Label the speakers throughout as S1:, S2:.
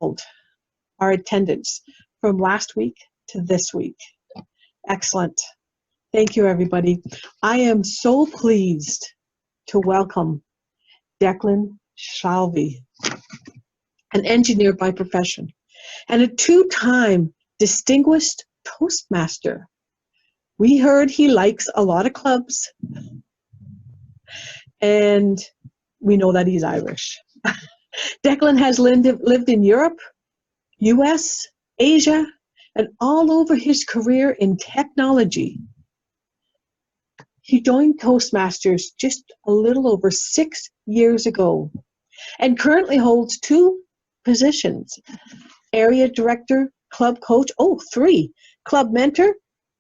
S1: our attendance from last week to this week. Excellent. Thank you, everybody. I am so pleased to welcome Declan Shalvey, an engineer by profession and a two-time distinguished Toastmaster. We heard he likes a lot of clubs, and we know that he's Irish. Declan has lived in Europe, US, Asia, and all over his career in technology. He joined Toastmasters just a little over 6 years ago and currently holds two positions: area director, club coach, three, club mentor,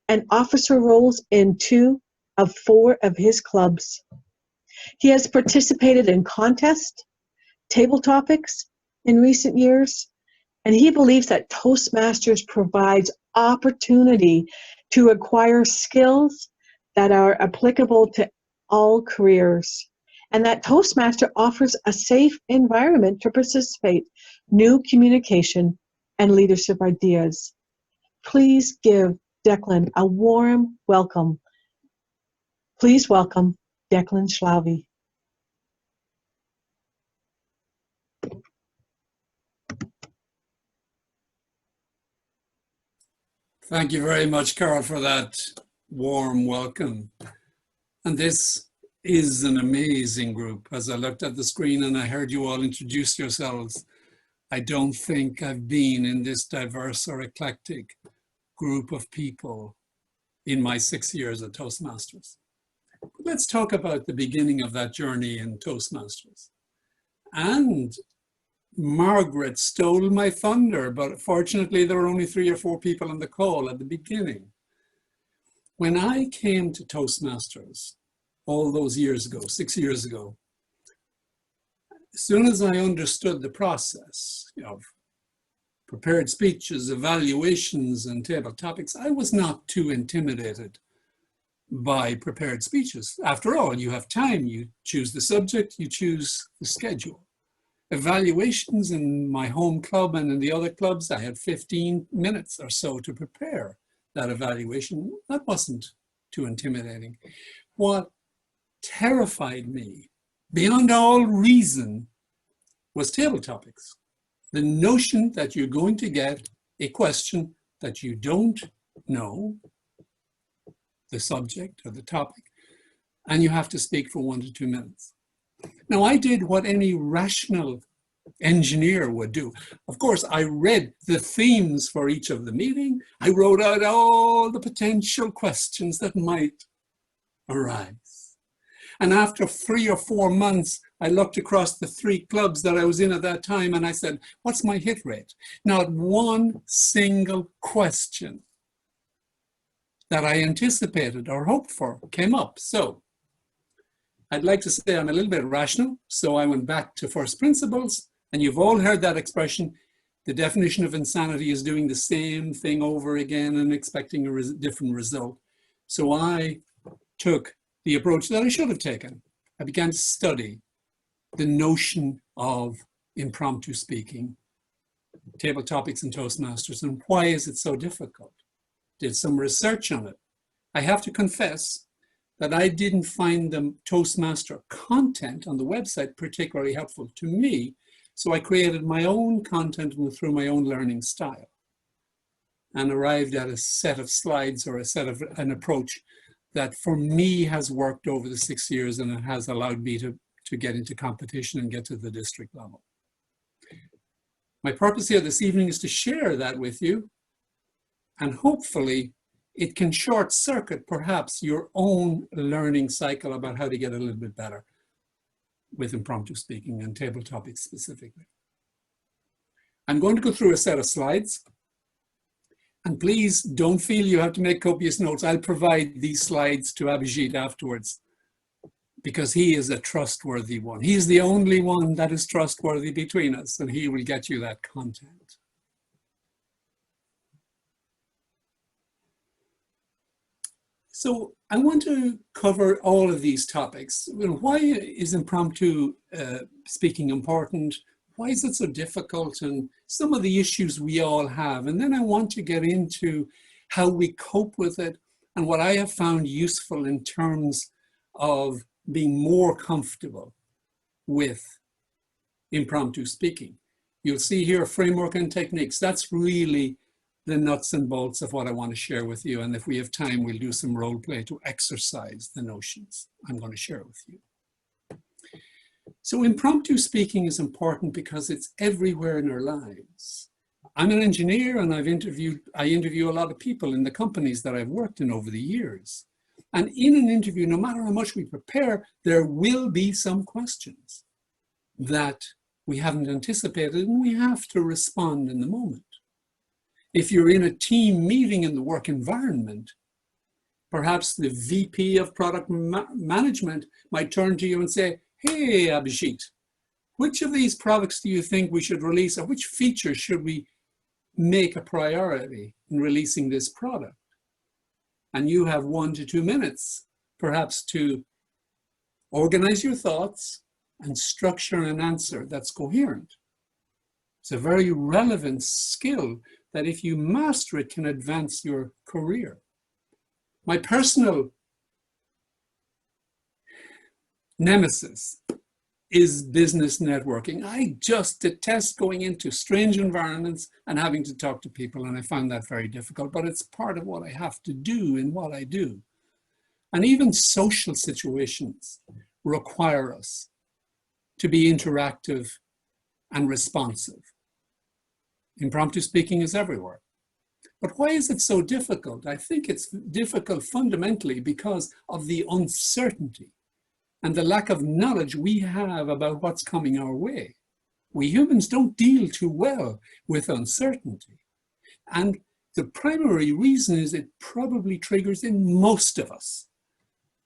S1: and officer roles in 2 of 4 of his clubs. He has participated in contests, table topics in recent years, and he believes that Toastmasters provides opportunity to acquire skills that are applicable to all careers, and that Toastmaster offers a safe environment to participate new communication and leadership ideas. Please give Declan a warm welcome. Please welcome Declan Shalvey.
S2: Thank you very much, Carol, for that warm welcome. And this is an amazing group. As I looked at the screen and I heard you all introduce yourselves, I don't think I've been in this diverse or eclectic group of people in my 6 years at Toastmasters. Let's talk about the beginning of that journey in Toastmasters. And Margaret stole my thunder, but fortunately there were only 3 or 4 people on the call at the beginning. When I came to Toastmasters all those years ago, 6 years ago, as soon as I understood the process of prepared speeches, evaluations, and table topics, I was not too intimidated by prepared speeches. After all, you have time, you choose the subject, you choose the schedule. Evaluations in my home club and in the other clubs, I had 15 minutes or so to prepare that evaluation. That wasn't too intimidating. What terrified me, beyond all reason, was table topics. The notion that you're going to get a question that you don't know, the subject or the topic, and you have to speak for 1 to 2 minutes. Now, I did what any rational engineer would do. Of course, I read the themes for each of the meeting. I wrote out all the potential questions that might arise. And after 3 or 4 months, I looked across the 3 clubs that I was in at that time and I said, what's my hit rate? Not one single question that I anticipated or hoped for came up. So I'd like to say I'm a little bit rational. So I went back to first principles, and you've all heard that expression. The definition of insanity is doing the same thing over again and expecting a different result. So I took the approach that I should have taken. I began to study the notion of impromptu speaking, table topics and Toastmasters, and why is it so difficult? Did some research on it. I have to confess that I didn't find the Toastmaster content on the website particularly helpful to me, so I created my own content through my own learning style and arrived at a set of slides or an approach that for me has worked over the 6 years, and it has allowed me to get into competition and get to the district level. My purpose here this evening is to share that with you, and hopefully it can short circuit perhaps your own learning cycle about how to get a little bit better with impromptu speaking and table topics specifically. I'm going to go through a set of slides, and please don't feel you have to make copious notes. I'll provide these slides to Abhijit afterwards because he is a trustworthy one. He's the only one that is trustworthy between us, and he will get you that content. So I want to cover all of these topics. Why is impromptu speaking important? Why is it so difficult, and some of the issues we all have. And then I want to get into how we cope with it and what I have found useful in terms of being more comfortable with impromptu speaking. You'll see here framework and techniques. That's really the nuts and bolts of what I want to share with you. And if we have time, we'll do some role play to exercise the notions I'm going to share with you. So impromptu speaking is important because it's everywhere in our lives. I'm an engineer, and I interview a lot of people in the companies that I've worked in over the years. And in an interview, no matter how much we prepare, there will be some questions that we haven't anticipated, and we have to respond in the moment. If you're in a team meeting in the work environment, perhaps the VP of product management might turn to you and say, "Hey, Abhijit, which of these products do you think we should release, or which features should we make a priority in releasing this product?" And you have 1 to 2 minutes, perhaps, to organize your thoughts and structure an answer that's coherent. It's a very relevant skill that, if you master it, can advance your career. My personal nemesis is business networking. I just detest going into strange environments and having to talk to people, and I find that very difficult, but it's part of what I have to do in what I do. And even social situations require us to be interactive and responsive. Impromptu speaking is everywhere. But why is it so difficult? I think it's difficult fundamentally because of the uncertainty and the lack of knowledge we have about what's coming our way. We humans don't deal too well with uncertainty. And the primary reason is it probably triggers in most of us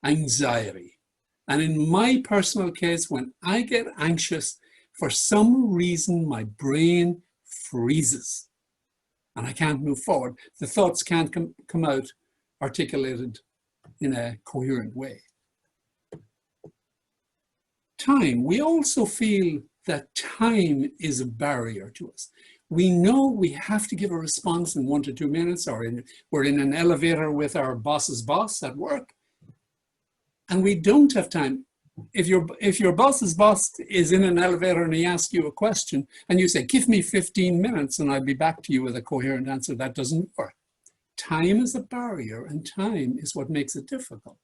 S2: anxiety. And in my personal case, when I get anxious, for some reason, my brain freezes and I can't move forward. The thoughts can't come out articulated in a coherent way. Time. We also feel that time is a barrier to us. We know we have to give a response in 1 to 2 minutes, or we're in an elevator with our boss's boss at work, and we don't have time. If your boss's boss is in an elevator and he asks you a question and you say, "Give me 15 minutes and I'll be back to you with a coherent answer," that doesn't work. Time is a barrier, and time is what makes it difficult.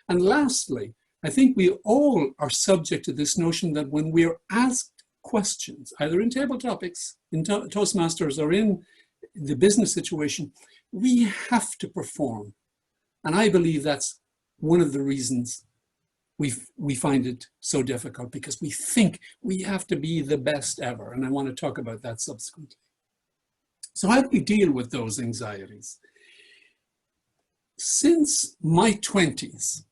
S2: And lastly, I think we all are subject to this notion that when we're asked questions, either in table topics, in Toastmasters, or in the business situation, we have to perform. And I believe that's one of the reasons we find it so difficult, because we think we have to be the best ever. And I want to talk about that subsequently. So how do we deal with those anxieties? Since my 20s,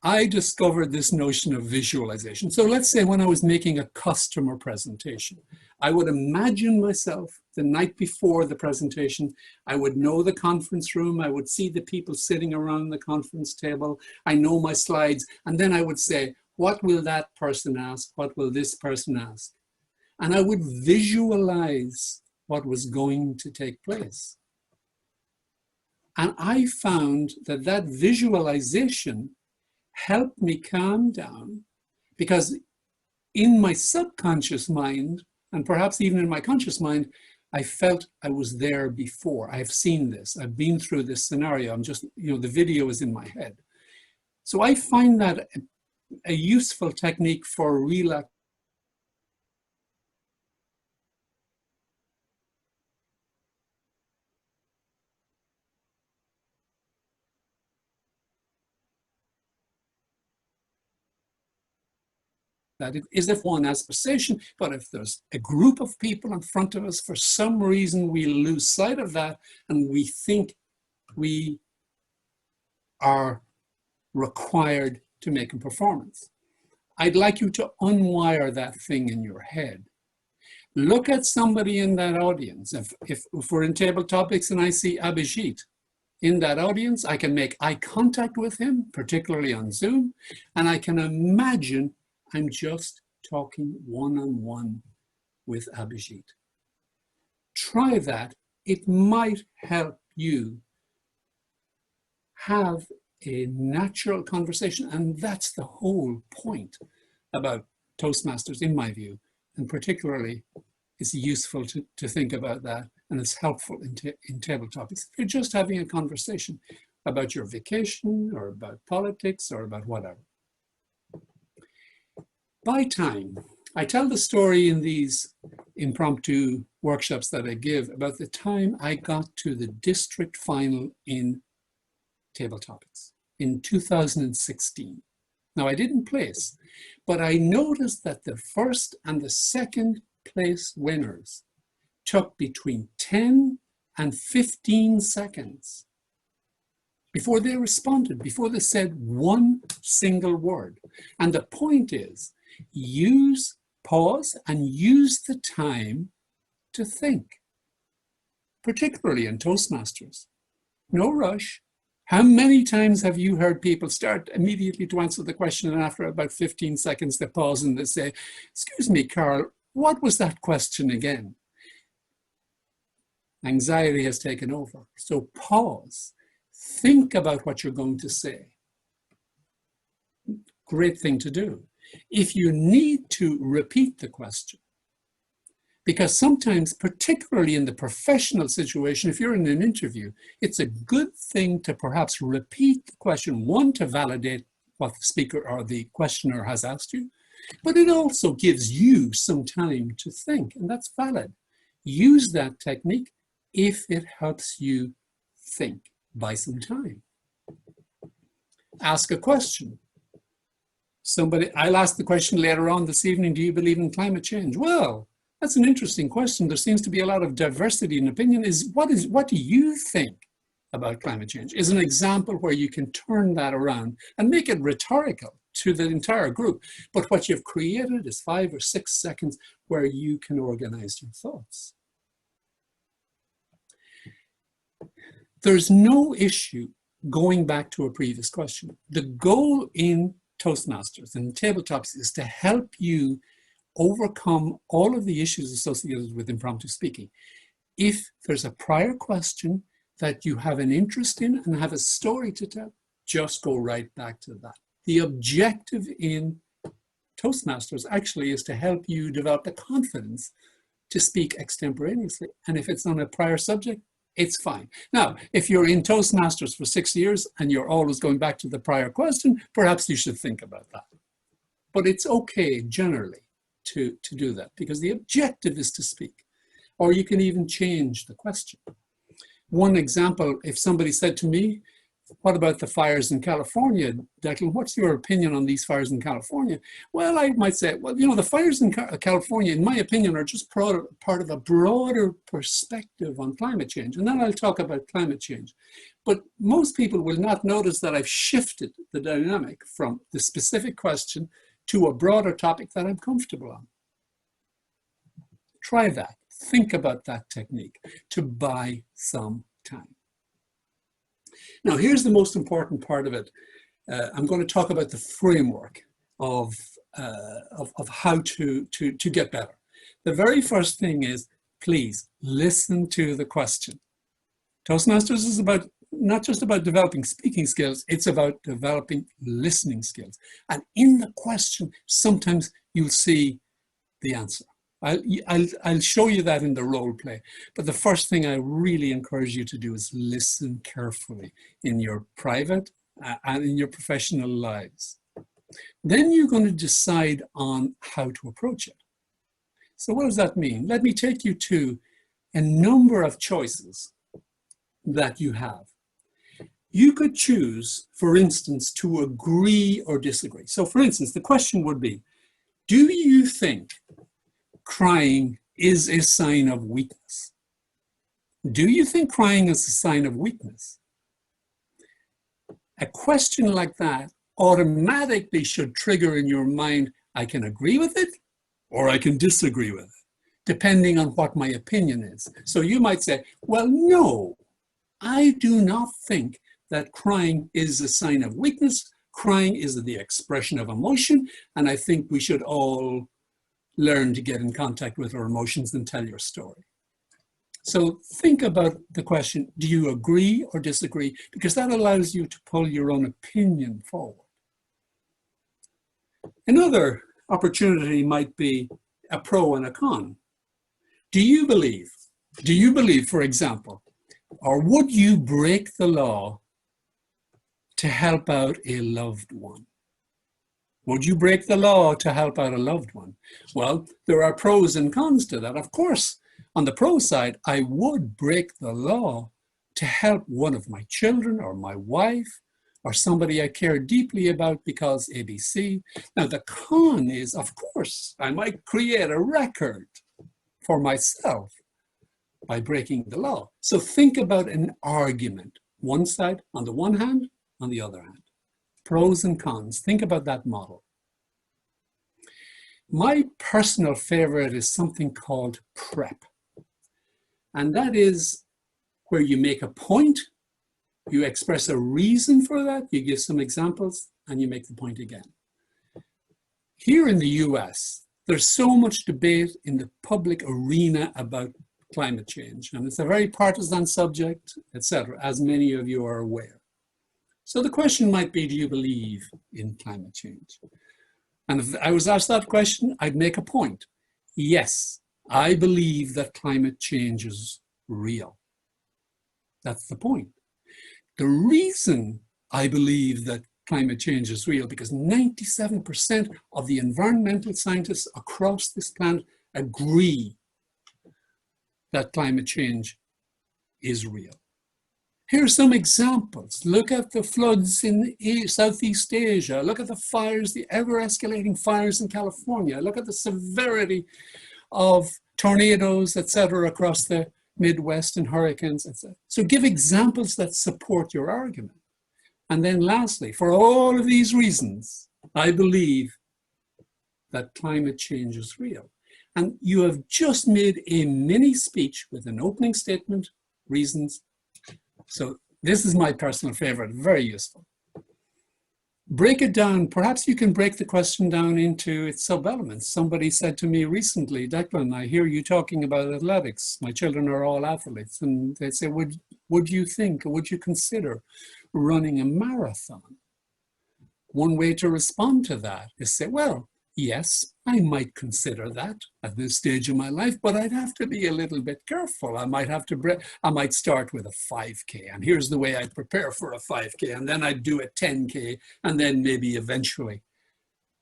S2: I discovered this notion of visualization. So let's say when I was making a customer presentation, I would imagine myself the night before the presentation. I would know the conference room. I would see the people sitting around the conference table. I know my slides. And then I would say, what will that person ask? What will this person ask? And I would visualize what was going to take place. And I found that that visualization helped me calm down, because in my subconscious mind, and perhaps even in my conscious mind, I felt I was there before. I've seen this. I've been through this scenario. I'm just, the video is in my head. So I find that a useful technique for relaxation. That it is if one has conversation, but if there's a group of people in front of us, for some reason we lose sight of that and we think we are required to make a performance. I'd like you to unwire that thing in your head. Look at somebody in that audience. If we're in table topics and I see Abhijit in that audience, I can make eye contact with him, particularly on Zoom, and I can imagine I'm just talking one-on-one with Abhijit. Try that. It might help you have a natural conversation. And that's the whole point about Toastmasters, in my view. And particularly, it's useful to think about that. And it's helpful in table topics. If you're just having a conversation about your vacation or about politics or about whatever. By time, I tell the story in these impromptu workshops that I give about the time I got to the district final in table topics in 2016. Now, I didn't place, but I noticed that the first and the second place winners took between 10 and 15 seconds before they responded, before they said one single word. And the point is, pause and use the time to think, particularly in Toastmasters. No rush. How many times have you heard people start immediately to answer the question, and after about 15 seconds they pause and they say, "Excuse me, Carl, what was that question again?" Anxiety has taken over. So pause. Think about what you're going to say. Great thing to do. If you need to repeat the question, because sometimes, particularly in the professional situation, if you're in an interview, it's a good thing to perhaps repeat the question, one, to validate what the speaker or the questioner has asked you, but it also gives you some time to think, and that's valid. Use that technique if it helps you think. Buy some time. Ask a question. I'll ask the question later on this evening, do you believe in climate change? Well, that's an interesting question. There seems to be a lot of diversity in opinion. What do you think about climate change? Is an example where you can turn that around and make it rhetorical to the entire group. But what you've created is 5 or 6 seconds where you can organize your thoughts. There's no issue going back to a previous question. The goal in Toastmasters and tabletops is to help you overcome all of the issues associated with impromptu speaking. If there's a prior question that you have an interest in and have a story to tell, just go right back to that. The objective in Toastmasters actually is to help you develop the confidence to speak extemporaneously. And if it's on a prior subject, it's fine. Now, if you're in Toastmasters for 6 years and you're always going back to the prior question, perhaps you should think about that. But it's okay generally to do that because the objective is to speak. Or you can even change the question. One example, if somebody said to me, what about the fires in California? Declan, what's your opinion on these fires in California? Well, I might say, well, you know, the fires in California, in my opinion, are just part of a broader perspective on climate change. And then I'll talk about climate change. But most people will not notice that I've shifted the dynamic from the specific question to a broader topic that I'm comfortable on. Try that. Think about that technique to buy some time. Now, here's the most important part of it. I'm going to talk about the framework of how to get better. The very first thing is, please listen to the question. Toastmasters is not just about developing speaking skills, it's about developing listening skills. And in the question, sometimes you'll see the answer. I'll show you that in the role play. But the first thing I really encourage you to do is listen carefully in your private and in your professional lives. Then you're going to decide on how to approach it. So what does that mean? Let me take you to a number of choices that you have. You could choose, for instance, to agree or disagree. So for instance, the question would be, do you think crying is a sign of weakness? Do you think crying is a sign of weakness? A question like that automatically should trigger in your mind, I can agree with it or I can disagree with it, depending on what my opinion is. So you might say, well, no, I do not think that crying is a sign of weakness. Crying is the expression of emotion, and I think we should all learn to get in contact with our emotions and tell your story. So think about the question, do you agree or disagree? Because that allows you to pull your own opinion forward. Another opportunity might be a pro and a con. Do you believe, for example, or would you break the law to help out a loved one? Would you break the law to help out a loved one? Well, there are pros and cons to that. Of course, on the pro side, I would break the law to help one of my children or my wife or somebody I care deeply about because ABC. Now, the con is, of course, I might create a record for myself by breaking the law. So think about an argument, one side on the one hand, on the other hand. Pros and cons, think about that model. My personal favorite is something called prep. And that is where you make a point, you express a reason for that, you give some examples, and you make the point again. Here in the US, there's so much debate in the public arena about climate change, and it's a very partisan subject, etc., as many of you are aware. So the question might be, do you believe in climate change? And if I was asked that question, I'd make a point. Yes, I believe that climate change is real. That's the point. The reason I believe that climate change is real, because 97% of the environmental scientists across this planet agree that climate change is real. Here are some examples. Look at the floods in Southeast Asia. Look at the fires, the ever-escalating fires in California. Look at the severity of tornadoes, etc., across the Midwest and hurricanes, etc. So give examples that support your argument. And then lastly, for all of these reasons, I believe that climate change is real. And you have just made a mini speech with an opening statement, reasons. So this is my personal favorite, very useful. Break it down. Perhaps you can break the question down into its sub-elements. Somebody said to me recently, Declan, I hear you talking about athletics. My children are all athletes. And they say, would you think, or would you consider running a marathon? One way to respond to that is say, well, yes, I might consider that at this stage of my life, but I'd have to be a little bit careful. I might start with a 5K, and here's the way I'd prepare for a 5K, and then I'd do a 10K, and then maybe eventually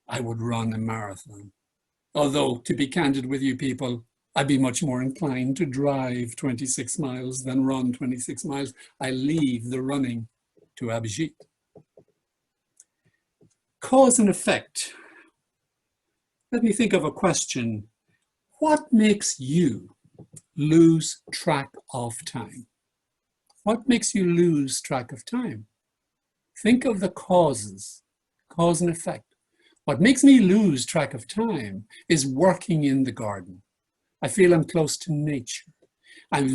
S2: I would run a marathon. Although, to be candid with you people, I'd be much more inclined to drive 26 miles than run 26 miles. I leave the running to Abhijit. Cause and effect. Let me think of a question. What makes you lose track of time? What makes you lose track of time? Think of the causes, cause and effect. What makes me lose track of time is working in the garden. I feel I'm close to nature. I've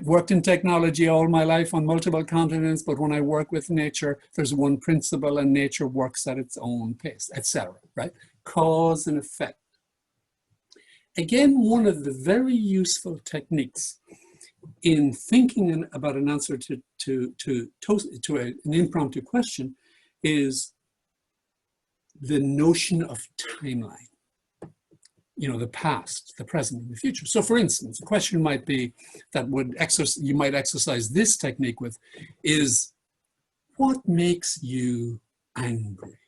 S2: worked in technology all my life on multiple continents, but when I work with nature, there's one principle and nature works at its own pace, etc., right? Cause and effect. Again, one of the very useful techniques in thinking about an answer to an impromptu question is the notion of timeline. You know, the past, the present, and the future. So for instance, a question might be that you might exercise this technique with is, what makes you angry?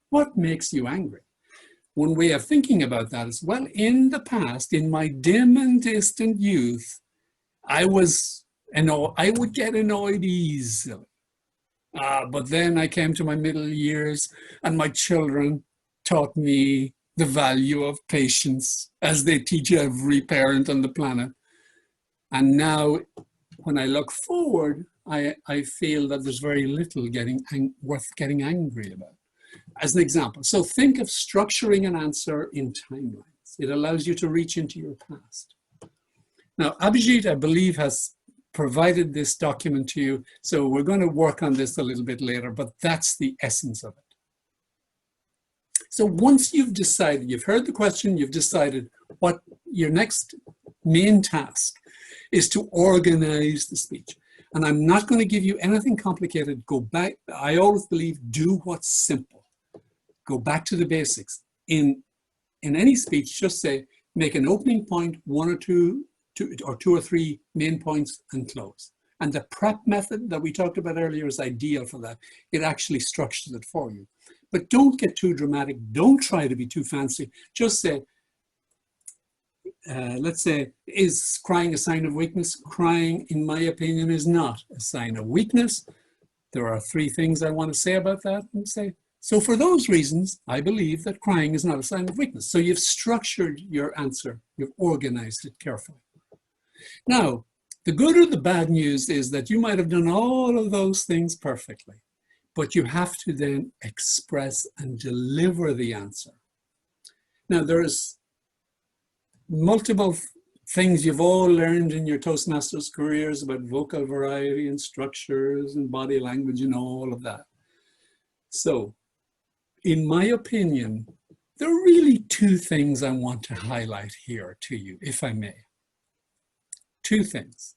S2: What makes you angry? One way of thinking about that is, well, in the past, in my dim and distant youth, I would get annoyed easily. But then I came to my middle years and my children taught me the value of patience, as they teach every parent on the planet. And now, when I look forward, I feel that there's very little worth getting angry about. As an example, so think of structuring an answer in timelines. It allows you to reach into your past. Now, Abhijit, I believe, has provided this document to you, so we're going to work on this a little bit later, but that's the essence of it. So once you've decided, you've heard the question, you've decided what your next main task is to organize the speech. And I'm not going to give you anything complicated. Go back. I always believe do what's simple. Go back to the basics. In any speech, just say, make an opening point, one or two or three main points, and close. And the prep method that we talked about earlier is ideal for that. It actually structures it for you. But don't get too dramatic. Don't try to be too fancy. Just say, let's say, is crying a sign of weakness? Crying, in my opinion, is not a sign of weakness. There are 3 things I want to say about that, and say, so for those reasons, I believe that crying is not a sign of weakness. So you've structured your answer. You've organized it carefully. Now, the good or the bad news is that you might have done all of those things perfectly, but you have to then express and deliver the answer. Now, there's multiple things you've all learned in your Toastmasters careers about vocal variety and structures and body language and all of that. So, in my opinion, there are really 2 things I want to highlight here to you, if I may. 2 things.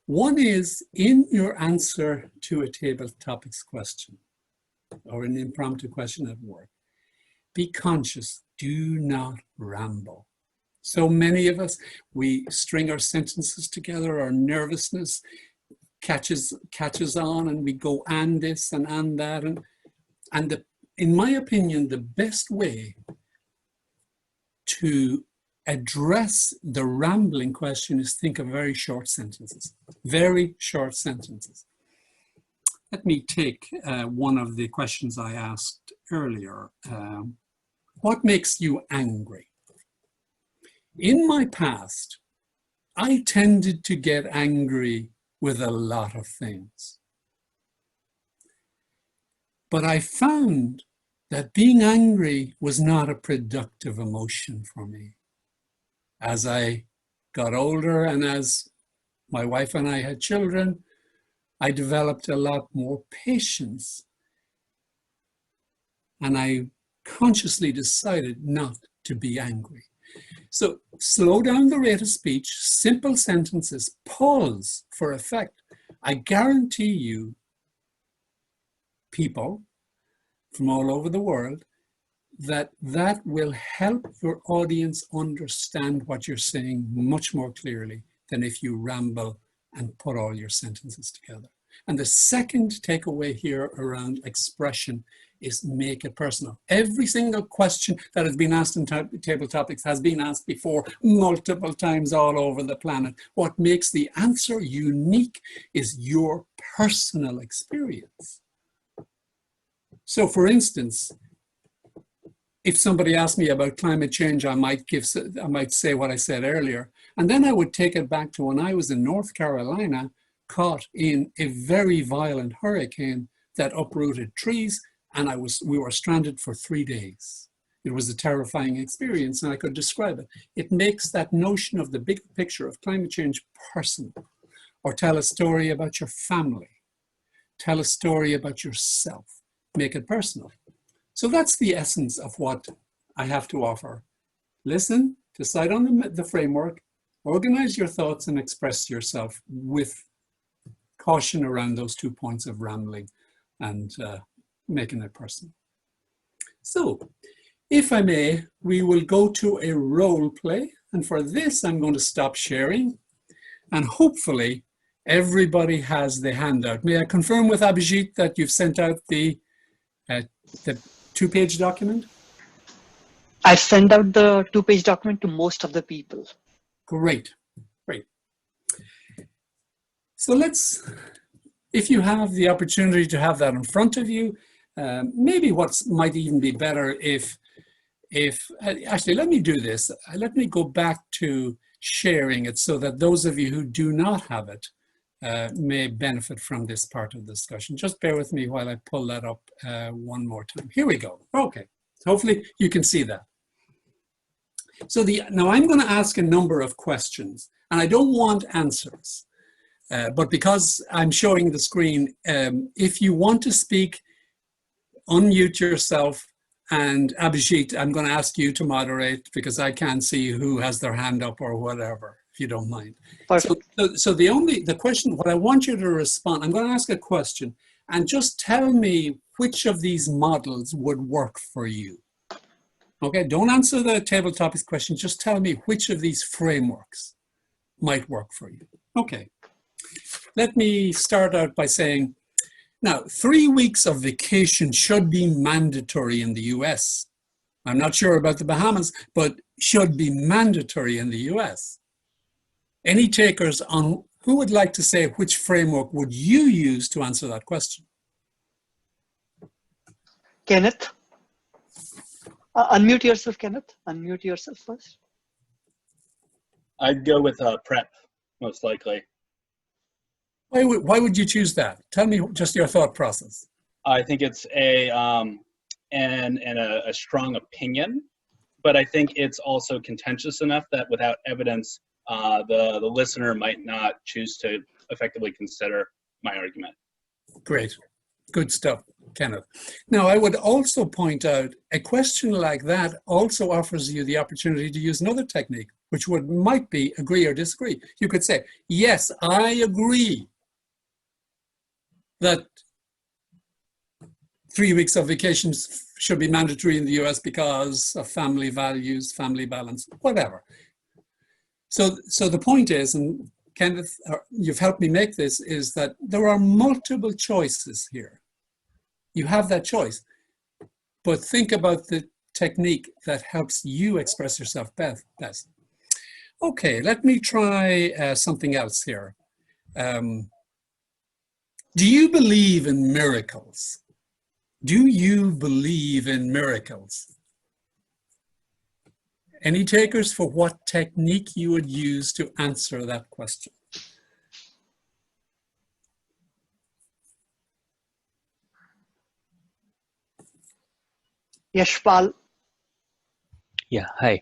S2: One is in your answer to a table topics question or an impromptu question at work, be conscious, do not ramble. So many of us, we string our sentences together, our nervousness catches on, and we go and this and that. And in my opinion, the best way to address the rambling question is think of very short sentences. Very short sentences. Let me take one of the questions I asked earlier. What makes you angry? In my past, I tended to get angry with a lot of things. But I found that being angry was not a productive emotion for me. As I got older and as my wife and I had children, I developed a lot more patience. And I consciously decided not to be angry. So slow down the rate of speech, simple sentences, pause for effect. I guarantee you, people from all over the world, that will help your audience understand what you're saying much more clearly than if you ramble and put all your sentences together. And the second takeaway here around expression is make it personal. Every single question that has been asked in Table Topics has been asked before multiple times all over the planet. What makes the answer unique is your personal experience. So for instance, if somebody asked me about climate change, I might say what I said earlier. And then I would take it back to when I was in North Carolina, caught in a very violent hurricane that uprooted trees, and we were stranded for 3 days. It was a terrifying experience, and I could describe it. It makes that notion of the big picture of climate change personal. Or tell a story about your family. Tell a story about yourself. Make it personal. So that's the essence of what I have to offer. Listen, decide on the framework, organize your thoughts, and express yourself with caution around those 2 points of rambling and making it personal. So, if I may, we will go to a role play. And for this, I'm going to stop sharing. And hopefully, everybody has the handout. May I confirm with Abhijit that you've sent out the 2-page document?
S3: I sent out the 2-page document to most of the people.
S2: Great, great. So if you have the opportunity to have that in front of you, maybe what might even be better if actually, let me do this. Let me go back to sharing it so that those of you who do not have it may benefit from this part of the discussion. Just bear with me while I pull that up one more time. Here we go. Okay, hopefully you can see that. So now I'm going to ask a number of questions, and I don't want answers. But because I'm showing the screen, if you want to speak, unmute yourself And Abhijit, I'm going to ask you to moderate because I can't see who has their hand up or whatever, if you don't mind.
S3: Perfect.
S2: So the question, what I want you to respond, I'm going to ask a question and just tell me which of these models would work for you. Okay, don't answer the table topics question, just tell me which of these frameworks might work for you. Okay, let me start out by saying, now, 3 weeks of vacation should be mandatory in the US. I'm not sure about the Bahamas, but should be mandatory in the US. Any takers on who would like to say which framework would you use to answer that question?
S3: Kenneth, unmute yourself, Kenneth. Unmute yourself first.
S4: I'd go with prep, most likely.
S2: Why would you choose that? Tell me just your thought process.
S4: I think it's a strong opinion, but I think it's also contentious enough that without evidence, the listener might not choose to effectively consider my argument.
S2: Great. Good stuff, Kenneth. Now, I would also point out a question like that also offers you the opportunity to use another technique, which might be agree or disagree. You could say, yes, I agree that 3 weeks of vacations should be mandatory in the US because of family values, family balance, whatever. So the point is, and Kenneth, you've helped me make this, is that there are multiple choices here. You have that choice, but think about the technique that helps you express yourself best. Okay, let me try something else here. Do you believe in miracles? Do you believe in miracles? Any takers for what technique you would use to answer that question?
S3: Yashpal.
S5: Yeah, hi.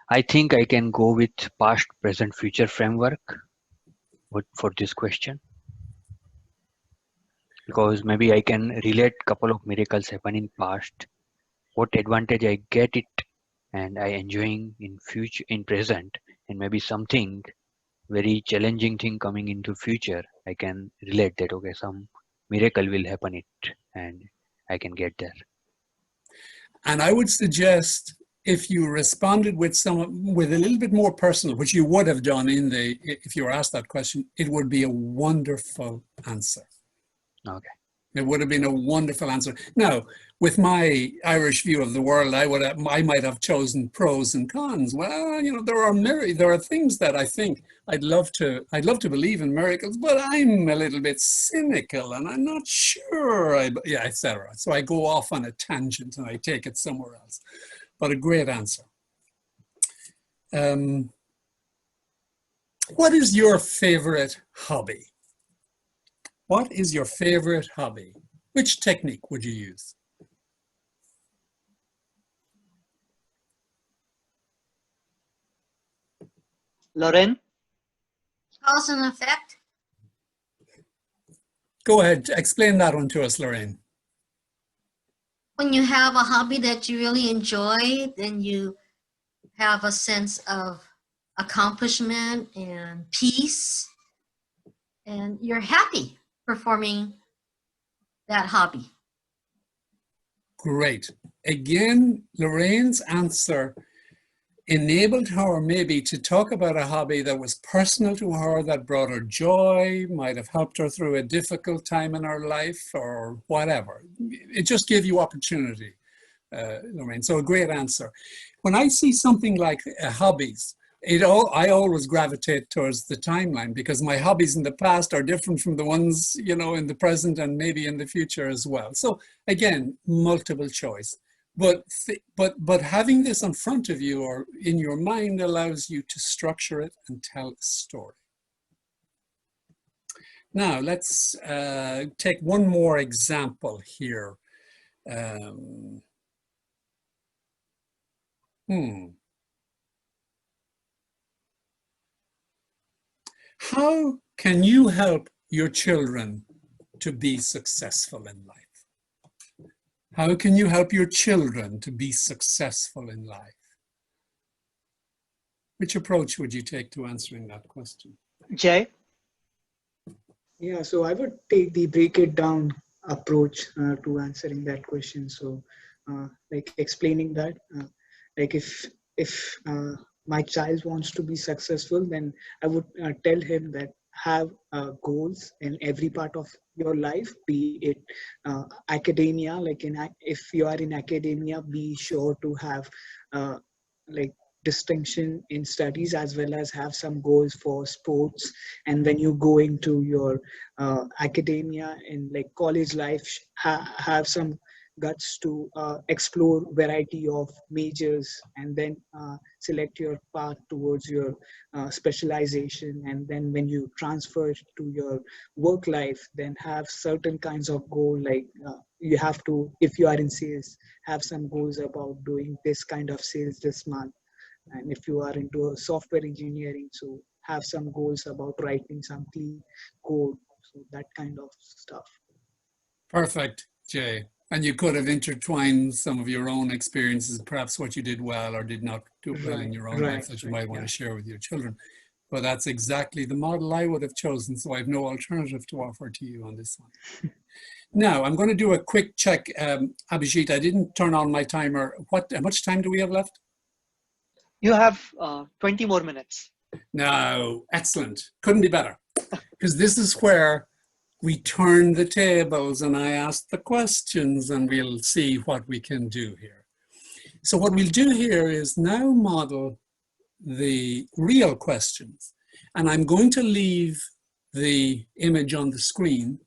S5: I think I can go with past, present, future framework for this question, because maybe I can relate couple of miracles happen in past, what advantage I get it and I enjoying in future, in present, and maybe something very challenging thing coming into future. I can relate that, okay, some miracle will happen it and I can get there.
S2: And I would suggest if you responded with a little bit more personal, which you would have done if you were asked that question, it would be a wonderful answer.
S5: Okay.
S2: It would have been a wonderful answer. Now, with my Irish view of the world, I might have chosen pros and cons. Well, you know, there are things that I think I'd love to believe in miracles, but I'm a little bit cynical and I'm not sure. Etc. So I go off on a tangent and I take it somewhere else. But a great answer. What is your favorite hobby? What is your favorite hobby? Which technique would you use?
S3: Lauren.
S6: Cause and effect.
S2: Go ahead, explain that one to us, Lorraine.
S6: When you have a hobby that you really enjoy, then you have a sense of accomplishment and peace, and you're happy performing that hobby.
S2: Great. Again, Lorraine's answer enabled her maybe to talk about a hobby that was personal to her, that brought her joy, might have helped her through a difficult time in her life or whatever. It just gave you opportunity, Lorraine. So a great answer. When I see something like hobbies, I always gravitate towards the timeline because my hobbies in the past are different from the ones, you know, in the present and maybe in the future as well. So again, multiple choice. But having this in front of you or in your mind allows you to structure it and tell a story. Now let's take one more example here. How can you help your children to be successful in life? How can you help your children to be successful in life? Which approach would you take to answering that question?
S3: Jay?
S7: Yeah, so I would take the break it down approach to answering that question. So, like explaining that, like if my child wants to be successful, then I would tell him that have goals in every part of your life, be it academia. Like if you are in academia, be sure to have like distinction in studies as well as have some goals for sports. And when you go into your academia and like college life, have some guts to explore variety of majors, and then select your path towards your specialization. And then when you transfer to your work life, then have certain kinds of goal, like you have to, if you are in sales, have some goals about doing this kind of sales this month. And if you are into a software engineering, so have some goals about writing some clean code, so that kind of stuff.
S2: Perfect, Jay. And you could have intertwined some of your own experiences, perhaps what you did well or did not do well in your own life that you might want to share with your children. But that's exactly the model I would have chosen, so I have no alternative to offer to you on this one. Now, I'm going to do a quick check. Abhijit, I didn't turn on my timer. How much time do we have left?
S3: You have 20 more minutes.
S2: No, excellent. Couldn't be better. Because this is where we turn the tables and I ask the questions and we'll see what we can do here. So what we'll do here is now model the real questions. And I'm going to leave the image on the screen.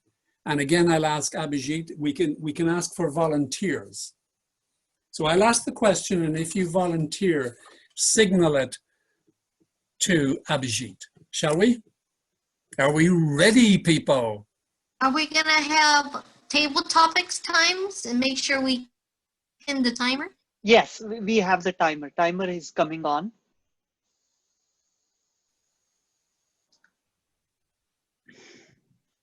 S2: And again, I'll ask Abhijit, we can ask for volunteers. So I'll ask the question, and if you volunteer, signal it to Abhijit. Shall we? Are we ready, people?
S6: Are we gonna have table topics times and make sure we pin the timer?
S3: Yes, we have the timer. Timer is coming on.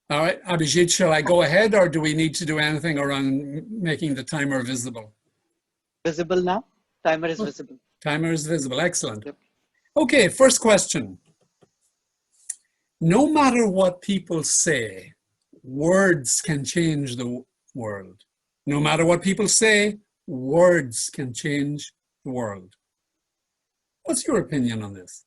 S2: All right, Abhijit, shall I go ahead or do we need to do anything around making the timer visible?
S3: Visible now? Timer is visible.
S2: Timer is visible, excellent.
S3: Yep.
S2: Okay, first question. No matter what people say, words can change the world. No matter what people say, words can change the world. What's your opinion on this?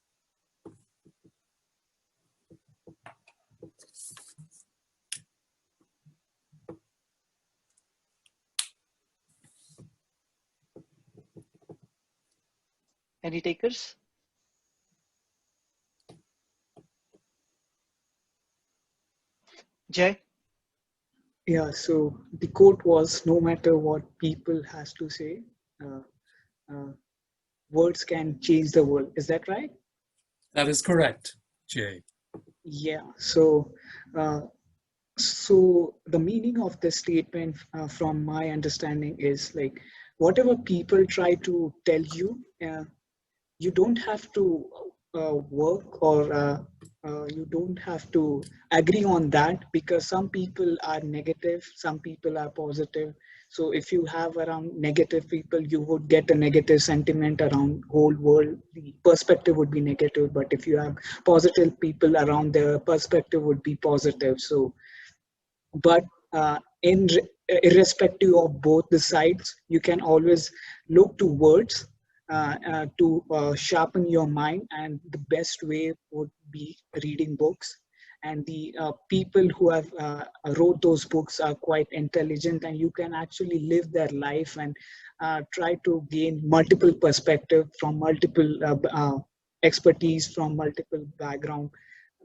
S3: Any takers? Jay?
S7: Yeah, so the quote was, no matter what people has to say, words can change the world. Is that right?
S2: That is correct, Jay.
S7: Yeah, so so the meaning of this statement from my understanding is like, whatever people try to tell you, you don't have to work or you don't have to agree on that, because some people are negative, some people are positive. So if you have around negative people, you would get a negative sentiment around whole world. The perspective would be negative. But if you have positive people around, the perspective would be positive. So, but irrespective of both the sides, you can always look to words to sharpen your mind, and the best way would be reading books. And the people who have wrote those books are quite intelligent, and you can actually live their life and try to gain multiple perspective from multiple expertise from multiple background.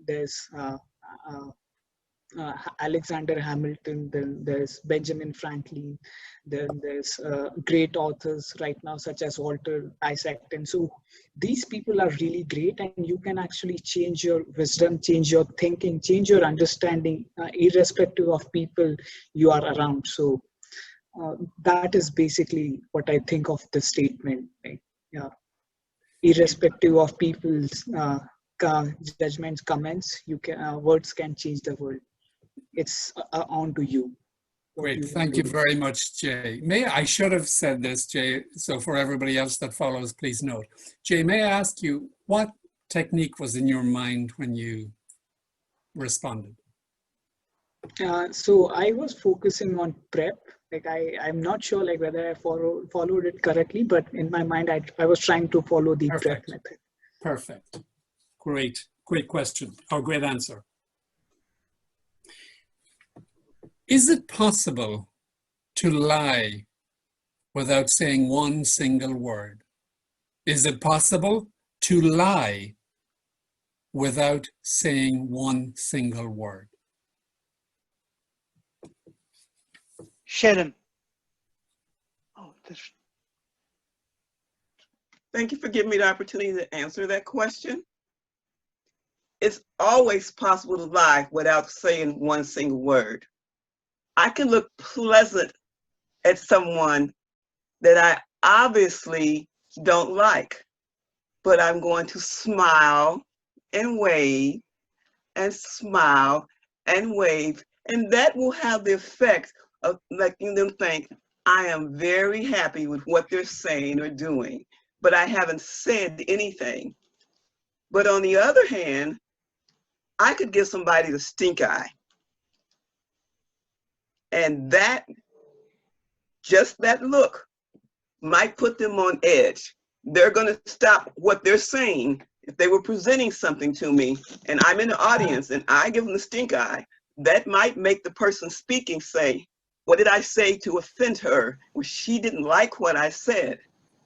S7: There's Alexander Hamilton, then there's Benjamin Franklin, then there's great authors right now such as Walter Isaacson. So these people are really great, and you can actually change your wisdom, change your thinking, change your understanding, irrespective of people you are around. So that is basically what I think of the statement. Like, yeah, irrespective of people's judgments, comments, you can words can change the world. It's on to you
S2: Great. Thank you very much, Jay. I should have said this, Jay, so for everybody else that follows, please note. Jay, may I ask you, what technique was in your mind when you responded?
S7: So I was focusing on prep. Like I'm not sure like whether I followed it correctly, but in my mind, I was trying to follow the prep
S2: Perfect.
S7: method.
S2: Perfect. Great. Great question, or great answer. Is it possible to lie without saying one single word? Is it possible to lie without saying one single word?
S3: Sharon. Oh,
S8: Thank you for giving me the opportunity to answer that question. It's always possible to lie without saying one single word. I can look pleasant at someone that I obviously don't like, but I'm going to smile and wave and smile and wave, and that will have the effect of making them think I am very happy with what they're saying or doing, but I haven't said anything. But on the other hand, I could give somebody the stink eye, and just that look might put them on edge. They're going to stop what they're saying. If they were presenting something to me and I'm in the audience and I give them the stink eye, that might make the person speaking say, what did I say to offend her? Well, she didn't like what I said.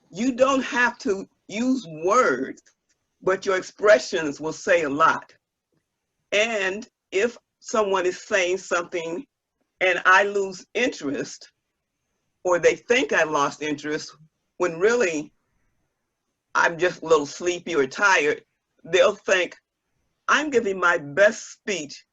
S8: You don't have to use words, but your expressions will say a lot. And if someone is saying something and I lose interest, or they think I lost interest, when really I'm just a little sleepy or tired, they'll think I'm giving my best speech.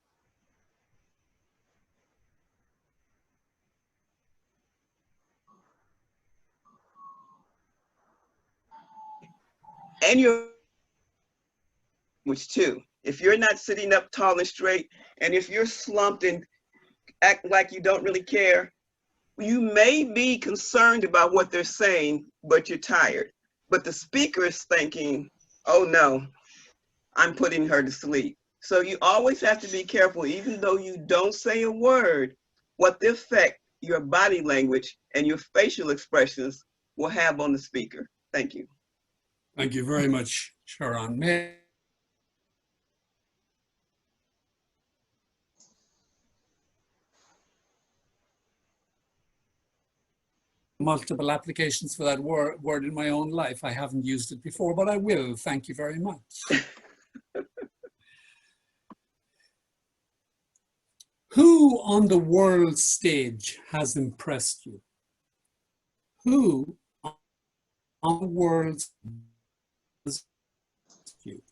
S8: And your language too. If you're not sitting up tall and straight, and if you're slumped and act like you don't really care, you may be concerned about what they're saying, but you're tired. But the speaker is thinking, oh no, I'm putting her to sleep. So you always have to be careful, even though you don't say a word, what the effect your body language and your facial expressions will have on the speaker. Thank you.
S2: Thank you very much, Sharon. Multiple applications for that word in my own life. I haven't used it before, but I will. Thank you very much. Who on the world stage has impressed you? Who on the world stage has impressed you?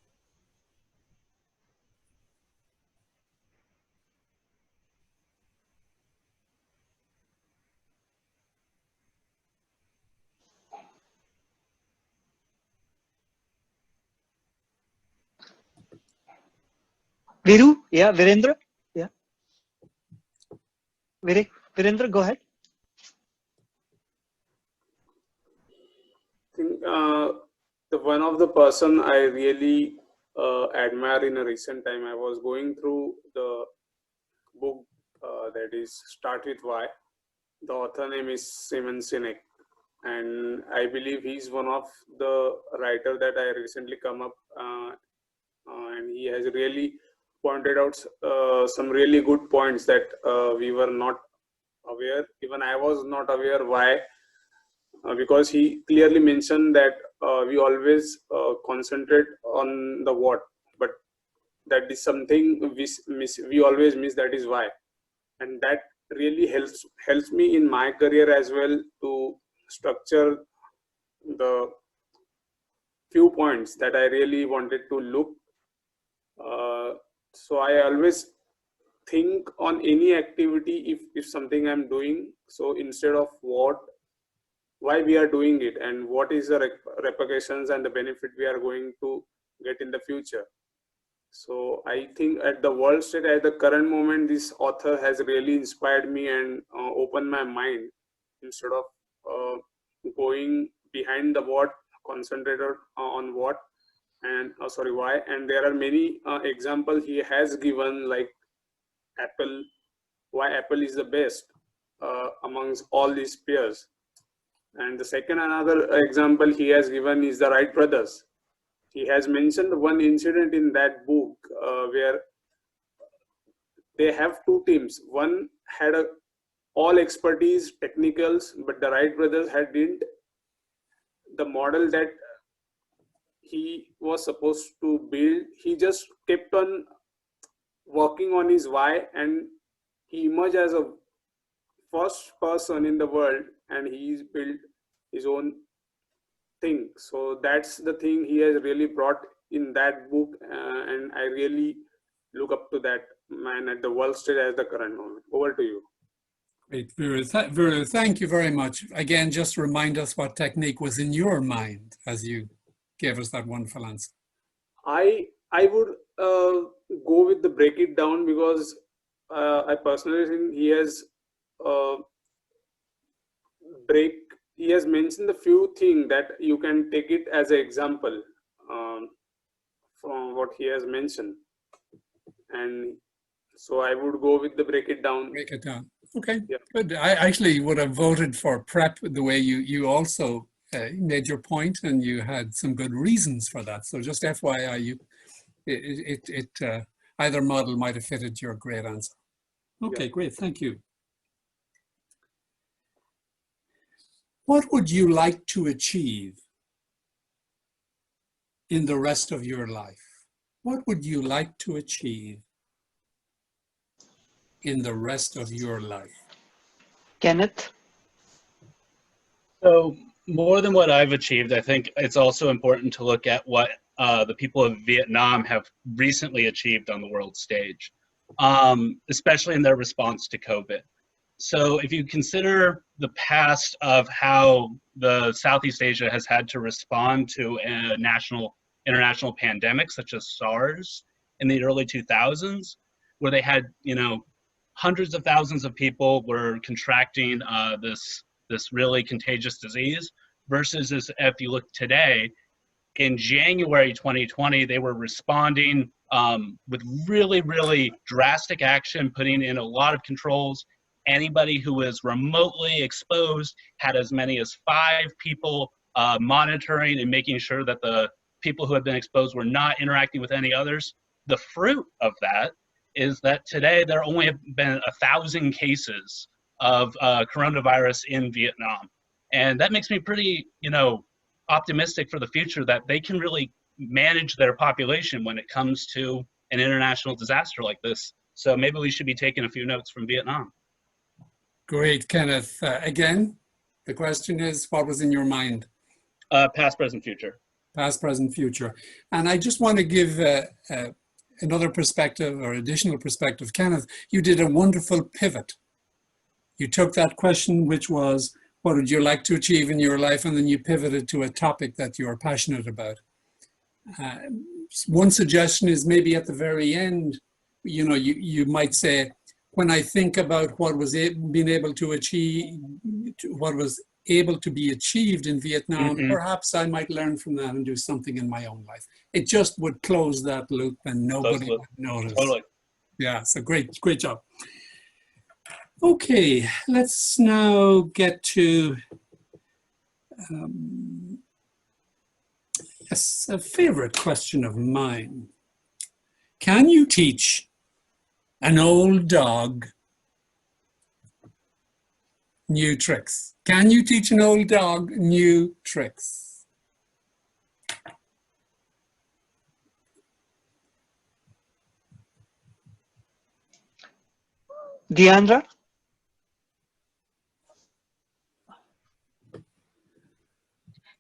S3: Viru? Yeah, Virendra? Yeah. Virendra, go ahead.
S9: I think the one of the person I really admire in a recent time, I was going through the book that is Start With Why. The author name is Simon Sinek, and I believe he's one of the writer that I recently come up, and he has really pointed out some really good points that we were not aware. Even I was not aware why. Because he clearly mentioned that we always concentrate on the what, but that is something we always miss. That is why, and that really helps me in my career as well to structure the few points that I really wanted to look. So I always think on any activity, if something I'm doing, so instead of what, why we are doing it, and what is the repercussions and the benefit we are going to get in the future. So I think at the world stage, at the current moment, this author has really inspired me and opened my mind. Instead of going behind the what, concentrated on what and sorry, why. And there are many examples he has given, like Apple, why Apple is the best amongst all these peers. And the second another example he has given is the Wright brothers. He has mentioned one incident in that book where they have two teams. One had all expertise, technicals, but the Wright brothers didn't. The model that he was supposed to build, he just kept on working on his why, and he emerged as a first person in the world, and he's built his own thing. So that's the thing he has really brought in that book, and I really look up to that man at the world stage at the current moment. Over to you.
S2: Great, Viru, thank you very much. Again, just remind us what technique was in your mind as you gave us that wonderful answer.
S9: I would go with the break it down, because I personally think he has he has mentioned a few things that you can take it as an example from what he has mentioned, and so I would go with the break it down.
S2: Break it down. Okay,
S9: yeah.
S2: Good. I actually would have voted for prep the way you also made your point, and you had some good reasons for that. So just FYI, either model might have fitted your great answer. Okay, yeah. Great, thank you. What would you like to achieve in the rest of your life? What would you like to achieve in the rest of your life?
S3: Kenneth?
S4: So more than what I've achieved, I think it's also important to look at what the people of Vietnam have recently achieved on the world stage, especially in their response to COVID. So if you consider the past of how the Southeast Asia has had to respond to a international pandemic such as SARS in the early 2000s, where they had, hundreds of thousands of people were contracting this really contagious disease, versus if you look today, in January 2020, they were responding with really, really drastic action, putting in a lot of controls. Anybody who was remotely exposed had as many as 5 people monitoring and making sure that the people who had been exposed were not interacting with any others. The fruit of that is that today there only have been 1,000 cases of coronavirus in Vietnam. And that makes me pretty, optimistic for the future that they can really manage their population when it comes to an international disaster like this. So maybe we should be taking a few notes from Vietnam.
S2: Great, Kenneth. Again, the question is, what was in your mind?
S4: Past, present, future.
S2: Past, present, future. And I just want to give another perspective or additional perspective. Kenneth, you did a wonderful pivot. You took that question, which was, what would you like to achieve in your life? And then you pivoted to a topic that you're passionate about. One suggestion is maybe at the very end, you might say, when I think about what was being able to achieve, what was able to be achieved in Vietnam, perhaps I might learn from that and do something in my own life. It just would close that loop and nobody would notice. Totally. Yeah, so great job. Okay, let's now get to yes, a favorite question of mine. Can you teach an old dog new tricks? Can you teach an old dog new tricks?
S3: Deandra?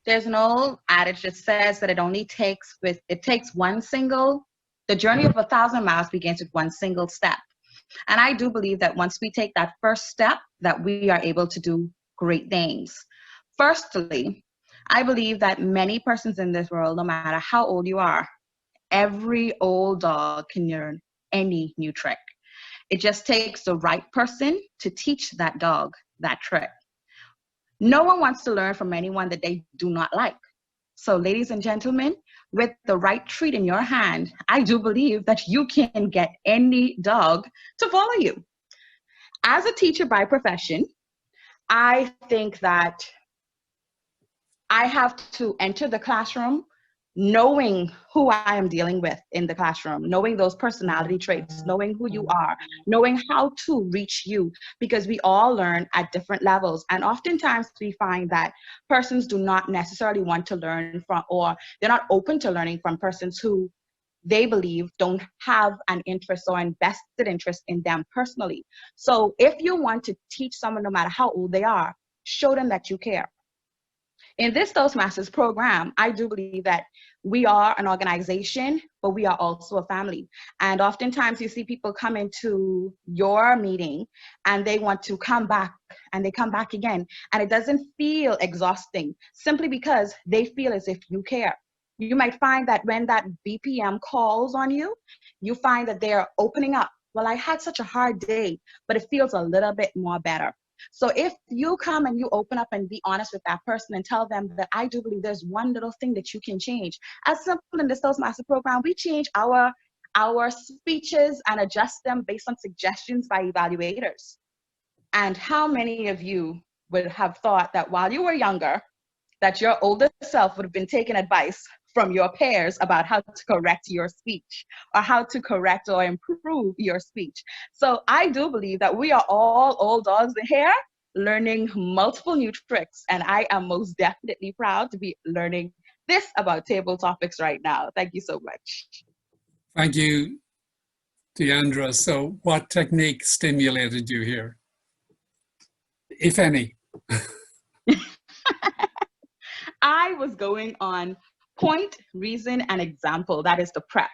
S10: There's an old adage that says that it takes one single, the journey of 1,000 miles begins with one single step. And I do believe that once we take that first step, that we are able to do great things. Firstly, I believe that many persons in this world, no matter how old you are, Every old dog can learn any new trick. It just takes the right person to teach that dog that trick. No one wants to learn from anyone that they do not like. So, ladies and gentlemen, with the right treat in your hand, I do believe that you can get any dog to follow you. As a teacher by profession, I think that I have to enter the classroom knowing who I am dealing with in the classroom, knowing those personality traits, knowing who you are, knowing how to reach you, because we all learn at different levels. And oftentimes we find that persons do not necessarily want to learn from, or they're not open to learning from persons who they believe don't have an interest or invested interest in them personally. So if you want to teach someone, no matter how old they are, show them that you care. In this Toastmasters program, I do believe that we are an organization, but we are also a family. And oftentimes you see people come into your meeting and they want to come back, and they come back again. And it doesn't feel exhausting simply because they feel as if you care. You might find that when that BPM calls on you, you find that they're opening up. Well, I had such a hard day, but it feels a little bit more better. So if you come and you open up and be honest with that person and tell them that I do believe there's one little thing that you can change. As simple in this Toastmaster program, we change our speeches and adjust them based on suggestions by evaluators. And how many of you would have thought that while you were younger, that your older self would have been taking advice from your peers about how to correct your speech or how to correct or improve your speech? So I do believe that we are all old dogs in here learning multiple new tricks. And I am most definitely proud to be learning this about table topics right now. Thank you so much.
S2: Thank you, Deandra. So what technique stimulated you here, if any?
S10: I was going on point, reason, and example. That is the prep.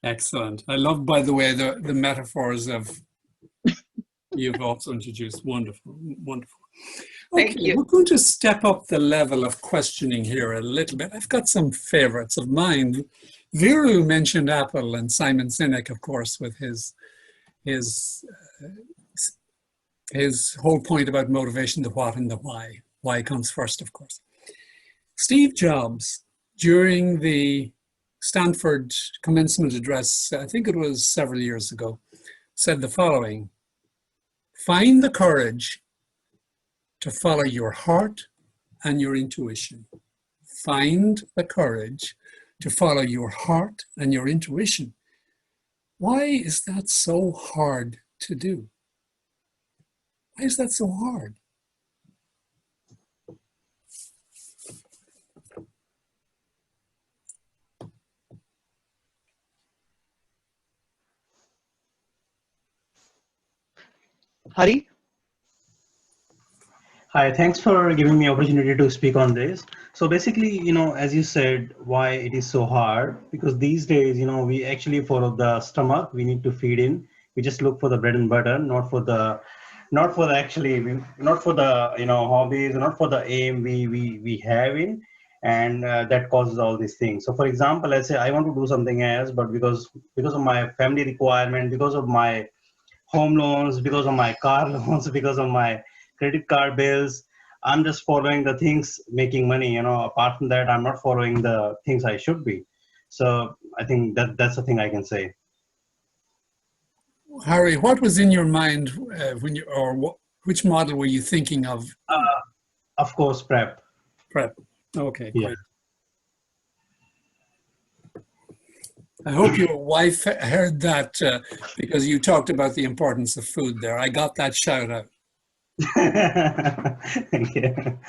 S2: Excellent. I love, by the way, the metaphors of you've also introduced. Wonderful, wonderful. Okay,
S10: Thank you.
S2: we're going to step up the level of questioning here a little bit. I've got some favorites of mine. Viru mentioned Apple and Simon Sinek, of course, with his whole point about motivation, the what and the why. Why comes first, of course. Steve Jobs, during the Stanford commencement address, I think it was several years ago, said the following: find the courage to follow your heart and your intuition. Find the courage to follow your heart and your intuition. Why is that so hard to do? Why is that so hard?
S3: Hari?
S11: Hi, thanks for giving me opportunity to speak on this. So basically, as you said, why it is so hard, because these days, we actually follow the stomach, we need to feed in. We just look for the bread and butter, not for the hobbies, not for the aim we have in, and that causes all these things. So for example, let's say I want to do something else, but because of my family requirement, because of my home loans, because of my car loans, because of my credit card bills, I'm just following the things making money. Apart from that, I'm not following the things I should be. So I think that's the thing I can say.
S2: Harry, what was in your mind which model were you thinking of?
S11: Of course, prep.
S2: Prep. Okay,
S11: Yeah.
S2: great. I hope your wife heard that because you talked about the importance of food there. I got that shout out.
S11: Thank you.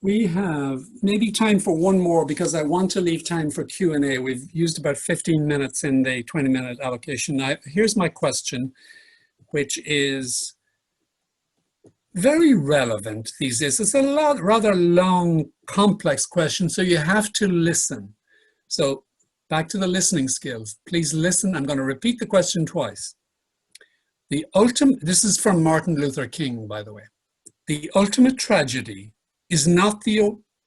S2: We have maybe time for one more because I want to leave time for Q&A. We've used about 15 minutes in the 20-minute allocation. Here's my question, which is very relevant these days. It's a rather long, complex question, so you have to listen. So back to the listening skills. Please listen. I'm going to repeat the question twice. This is from Martin Luther King, by the way. The ultimate tragedy is not the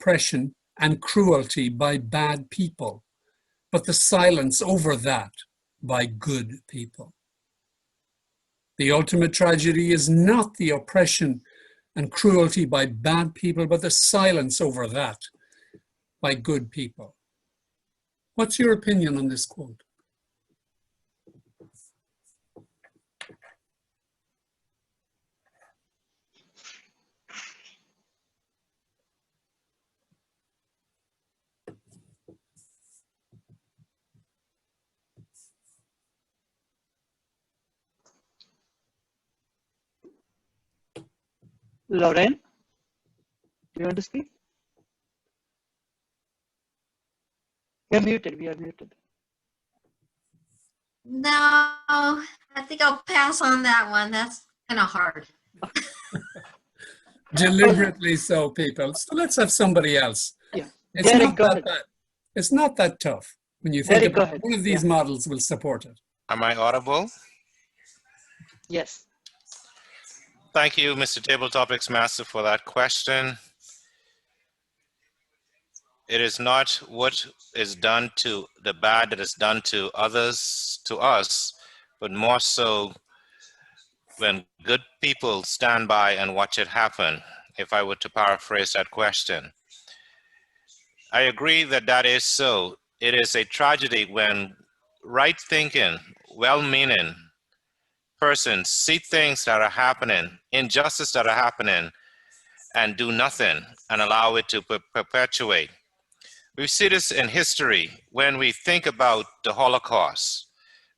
S2: oppression and cruelty by bad people, but the silence over that by good people. The ultimate tragedy is not the oppression and cruelty by bad people, but the silence over that by good people. What's your opinion on this quote?
S3: Lauren, do you want to speak? We are muted. We are muted.
S6: No, I think I'll pass on that one. That's kind of hard.
S2: Deliberately so, people. So let's have somebody else.
S3: Yeah.
S2: It's
S3: Derek,
S2: not
S3: go
S2: that
S3: ahead.
S2: bad. It's not that tough when you think
S3: Derek, go
S2: about
S3: ahead.
S2: one of these
S3: Yeah.
S2: models will support it.
S12: Am I audible?
S3: Yes.
S12: Thank you, Mr. Table Topics Master, for that question. It is not what is done to the bad that is done to others, to us, but more so when good people stand by and watch it happen, if I were to paraphrase that question. I agree that that is so. It is a tragedy when right-thinking, well-meaning persons see things that are happening, injustice that are happening, and do nothing and allow it to perpetuate. We see this in history when we think about the Holocaust,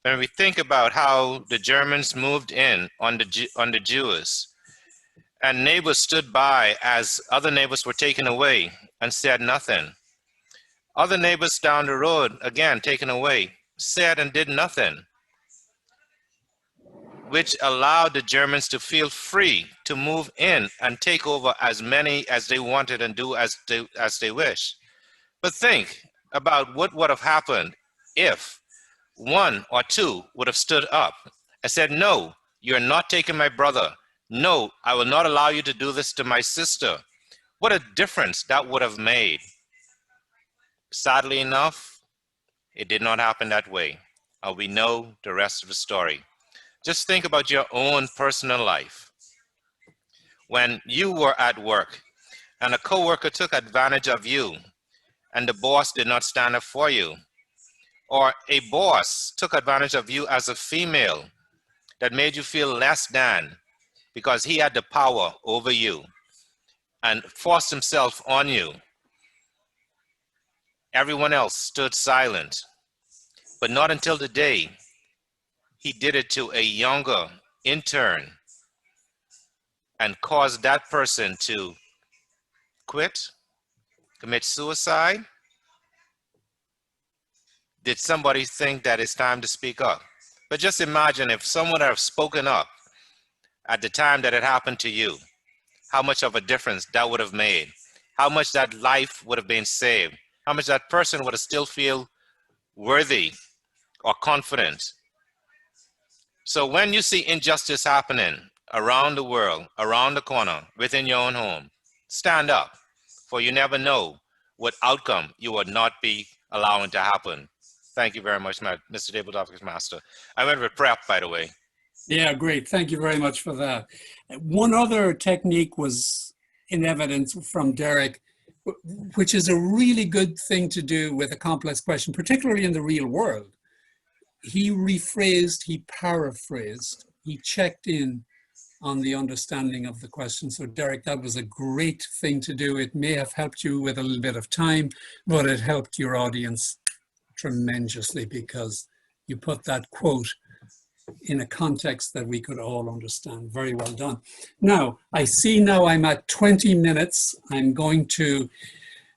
S12: when we think about how the Germans moved in on the Jews, and neighbors stood by as other neighbors were taken away and said nothing. Other neighbors down the road, again taken away, said and did nothing, which allowed the Germans to feel free to move in and take over as many as they wanted and do as they wish. But think about what would have happened if one or two would have stood up and said, no, you're not taking my brother. No, I will not allow you to do this to my sister. What a difference that would have made. Sadly enough, it did not happen that way. We know the rest of the story. Just think about your own personal life. When you were at work and a coworker took advantage of you and the boss did not stand up for you, or a boss took advantage of you as a female that made you feel less than because he had the power over you and forced himself on you. Everyone else stood silent, but not until the day he did it to a younger intern and caused that person to quit, commit suicide. Did somebody think that it's time to speak up? But just imagine if someone had spoken up at the time that it happened to you, how much of a difference that would have made, how much that life would have been saved, how much that person would have still feel worthy or confident. So when you see injustice happening around the world, around the corner, within your own home, stand up, for you never know what outcome you would not be allowing to happen. Thank you very much, Mr. Table Topics Master. I went with prep, by the way.
S2: Yeah, great. Thank you very much for that. One other technique was in evidence from Derek, which is a really good thing to do with a complex question, particularly in the real world. He rephrased, he paraphrased, he checked in on the understanding of the question. So Derek, that was a great thing to do. It may have helped you with a little bit of time, but it helped your audience tremendously because you put that quote in a context that we could all understand. Very well done. Now, I see now I'm at 20 minutes. I'm going to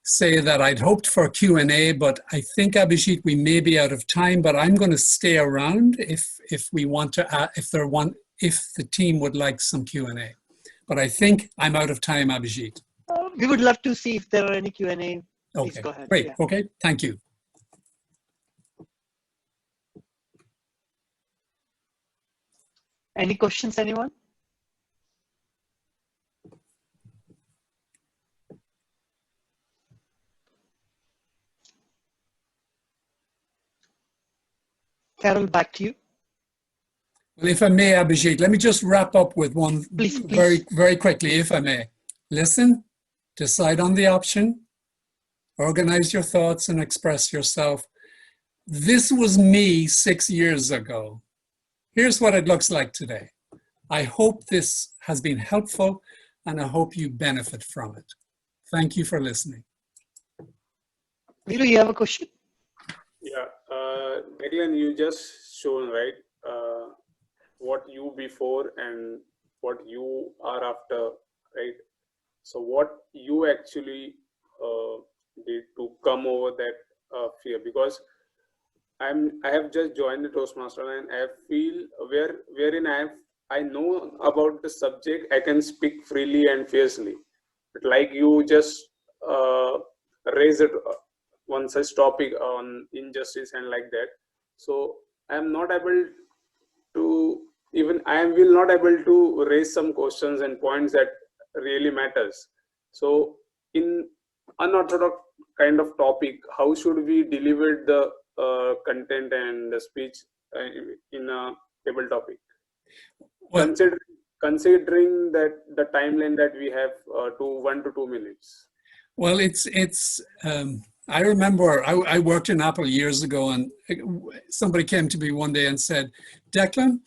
S2: say that I'd hoped for Q&A, but I think, Abhijit, we may be out of time, but I'm going to stay around if we want to, if the team would like some Q&A. But I think I'm out of time, Abhijit.
S3: We would love to see if there are any Q&A. Please
S2: Okay,
S3: go ahead.
S2: great.
S3: Yeah.
S2: Okay, thank you.
S3: Any questions, anyone? Carol, back to you.
S2: Well, if I may, Abhijit, let me just wrap up with one
S3: Please.
S2: very quickly, if I may. Listen, decide on the option, organize your thoughts and express yourself. This was me 6 years ago. Here's what it looks like today. I hope this has been helpful and I hope you benefit from it. Thank you for listening.
S3: Viru, you have a question?
S9: Yeah, Declan, you just shown, right, what you before and what you are after, right? So what you actually did to come over that fear, because I have just joined the Toastmaster and I feel wherein I know about the subject, I can speak freely and fiercely. But like you just raise it one such topic on injustice and like that. So I am not able to I will not able to raise some questions and points that really matters. So in unorthodox kind of topic, how should we deliver the content and the speech in a table topic?
S2: Well,
S9: considering that the timeline that we have to 1 to 2 minutes.
S2: Well, I remember I worked in Apple years ago and somebody came to me one day and said, Declan,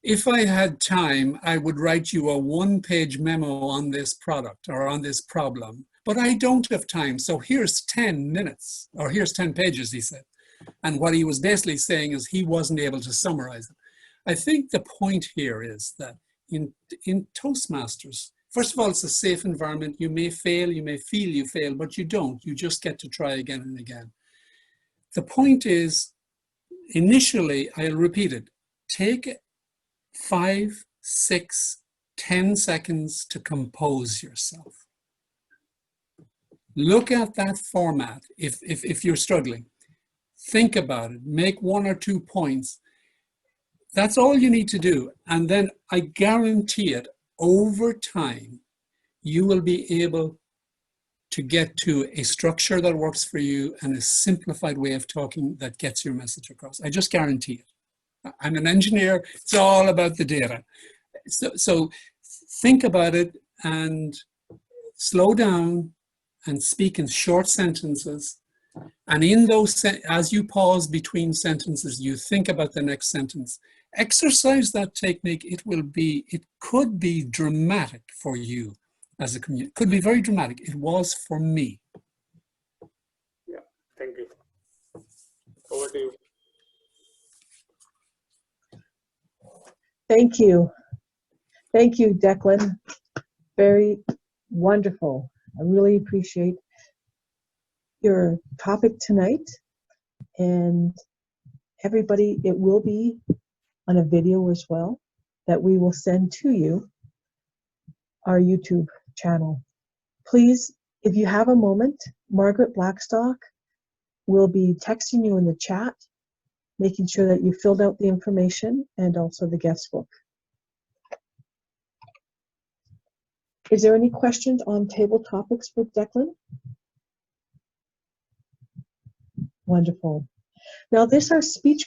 S2: if I had time, I would write you a 1-page memo on this product or on this problem, but I don't have time. So here's 10 minutes or here's 10 pages, he said. And what he was basically saying is he wasn't able to summarize it. I think the point here is that in Toastmasters, first of all, it's a safe environment. You may fail, you may feel you fail, but you don't. You just get to try again and again. The point is, initially, I'll repeat it, take 5, 6, 10 seconds to compose yourself. Look at that format if you're struggling. Think about it, make 1 or 2 points. That's all you need to do. And then I guarantee it, over time, you will be able to get to a structure that works for you and a simplified way of talking that gets your message across. I just guarantee it. I'm an engineer. It's all about the data. So think about it and slow down and speak in short sentences. And in those, as you pause between sentences, you think about the next sentence. Exercise that technique. It could be dramatic for you as a community. It could be very dramatic. It was for me.
S9: Yeah, thank you. Over to you.
S1: Thank you. Thank you, Declan. Very wonderful. I really appreciate your topic tonight. And everybody, it will be on a video as well that we will send to you, our YouTube channel. Please, if you have a moment, Margaret Blackstock will be texting you in the chat, making sure that you filled out the information and also the guest book. Is there any questions on table topics for Declan? Wonderful. Now this, our Speechcraft